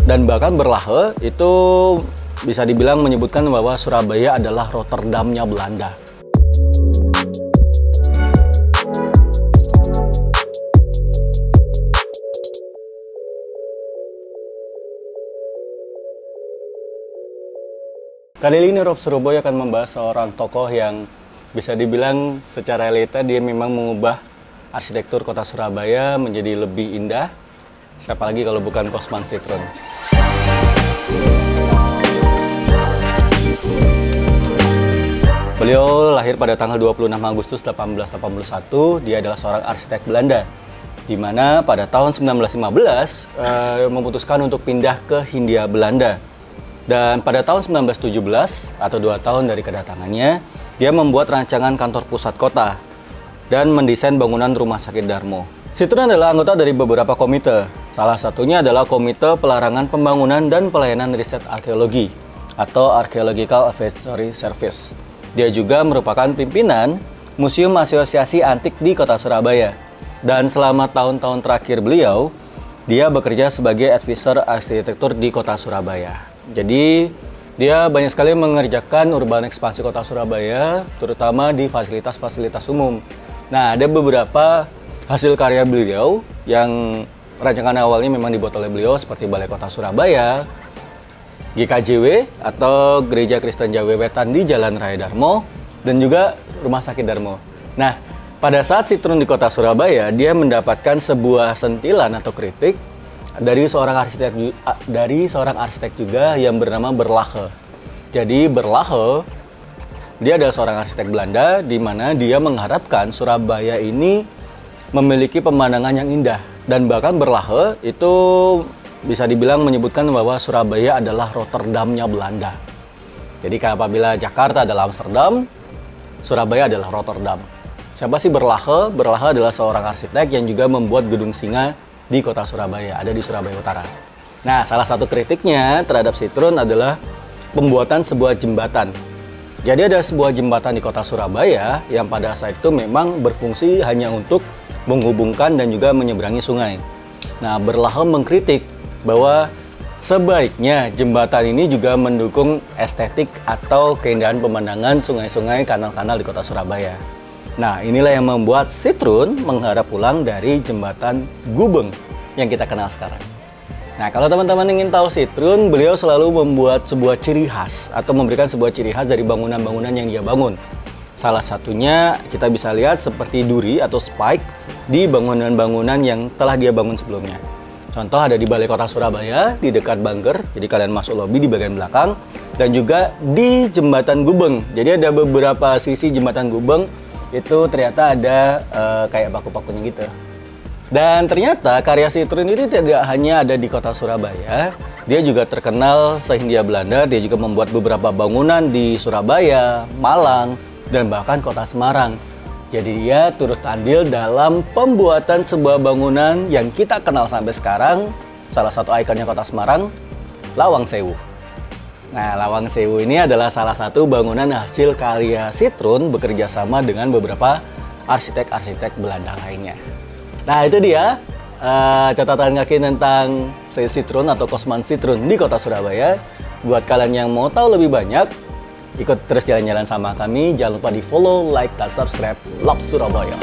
Dan bahkan Berlage itu bisa dibilang menyebutkan bahwa Surabaya adalah Rotterdamnya Belanda. Kali ini Rob Surabaya akan membahas seorang tokoh yang bisa dibilang secara realita dia memang mengubah arsitektur kota Surabaya menjadi lebih indah. Siapa lagi kalau bukan Kosman Sitrun. Beliau lahir pada tanggal 26 Agustus 1881. Dia adalah seorang arsitek Belanda, di mana pada tahun 1915 memutuskan untuk pindah ke Hindia Belanda. Dan pada tahun 1917, atau 2 tahun dari kedatangannya, dia membuat rancangan kantor pusat kota dan mendesain bangunan Rumah Sakit Darmo. Sitrun adalah anggota dari beberapa komite. Salah satunya adalah Komite Pelarangan Pembangunan dan Pelayanan Riset Arkeologi atau Archaeological Advisory Service. Dia juga merupakan pimpinan Museum Asosiasi Antik di Kota Surabaya. Dan selama tahun-tahun terakhir beliau, dia bekerja sebagai advisor arsitektur di Kota Surabaya. Jadi, dia banyak sekali mengerjakan urban ekspansi Kota Surabaya, terutama di fasilitas-fasilitas umum. Nah, ada beberapa hasil karya beliau yang rancangan awalnya memang dibuat oleh beliau, seperti Balai Kota Surabaya, GKJW atau Gereja Kristen Jawa Wetan di Jalan Raya Darmo, dan juga Rumah Sakit Darmo. Nah, pada saat Sitrun di Kota Surabaya, dia mendapatkan sebuah sentilan atau kritik dari seorang arsitek juga yang bernama Berlage. Jadi Berlage dia adalah seorang arsitek Belanda, di mana dia mengharapkan Surabaya ini memiliki pemandangan yang indah. Dan bahkan Berlage itu bisa dibilang menyebutkan bahwa Surabaya adalah Rotterdamnya Belanda. Jadi apabila Jakarta adalah Amsterdam, Surabaya adalah Rotterdam. Siapa sih Berlage? Berlage adalah seorang arsitek yang juga membuat Gedung Singa di Kota Surabaya, ada di Surabaya Utara. Nah, salah satu kritiknya terhadap Sitrun adalah pembuatan sebuah jembatan. Jadi ada sebuah jembatan di Kota Surabaya yang pada saat itu memang berfungsi hanya untuk menghubungkan dan juga menyeberangi sungai. Nah, Berlage mengkritik bahwa sebaiknya jembatan ini juga mendukung estetik atau keindahan pemandangan sungai-sungai, kanal-kanal di Kota Surabaya. Nah, inilah yang membuat Sitrun mengharap pulang dari jembatan Gubeng yang kita kenal sekarang. Nah, kalau teman-teman ingin tahu Sitrun, beliau selalu membuat sebuah ciri khas atau memberikan sebuah ciri khas dari bangunan-bangunan yang dia bangun. Salah satunya kita bisa lihat seperti duri atau spike di bangunan-bangunan yang telah dia bangun sebelumnya. Contoh ada di Balai Kota Surabaya, di dekat bunker, jadi kalian masuk lobi di bagian belakang, dan juga di Jembatan Gubeng. Jadi ada beberapa sisi Jembatan Gubeng, itu ternyata ada kayak paku-pakunya gitu. Dan ternyata karya Sitrun ini tidak hanya ada di Kota Surabaya, dia juga terkenal se-Hindia Belanda, dia juga membuat beberapa bangunan di Surabaya, Malang, dan bahkan Kota Semarang. Jadi dia turut andil dalam pembuatan sebuah bangunan yang kita kenal sampai sekarang. Salah satu ikonnya Kota Semarang, Lawang Sewu. Nah, Lawang Sewu ini adalah salah satu bangunan hasil karya Sitrun bekerja sama dengan beberapa arsitek-arsitek Belanda lainnya. Nah, itu dia catatan kaki tentang Sitrun atau Kosman Sitrun di Kota Surabaya. Buat kalian yang mau tahu lebih banyak, ikut terus jalan-jalan sama kami. Jangan lupa di follow, like, dan subscribe. Love Surabaya.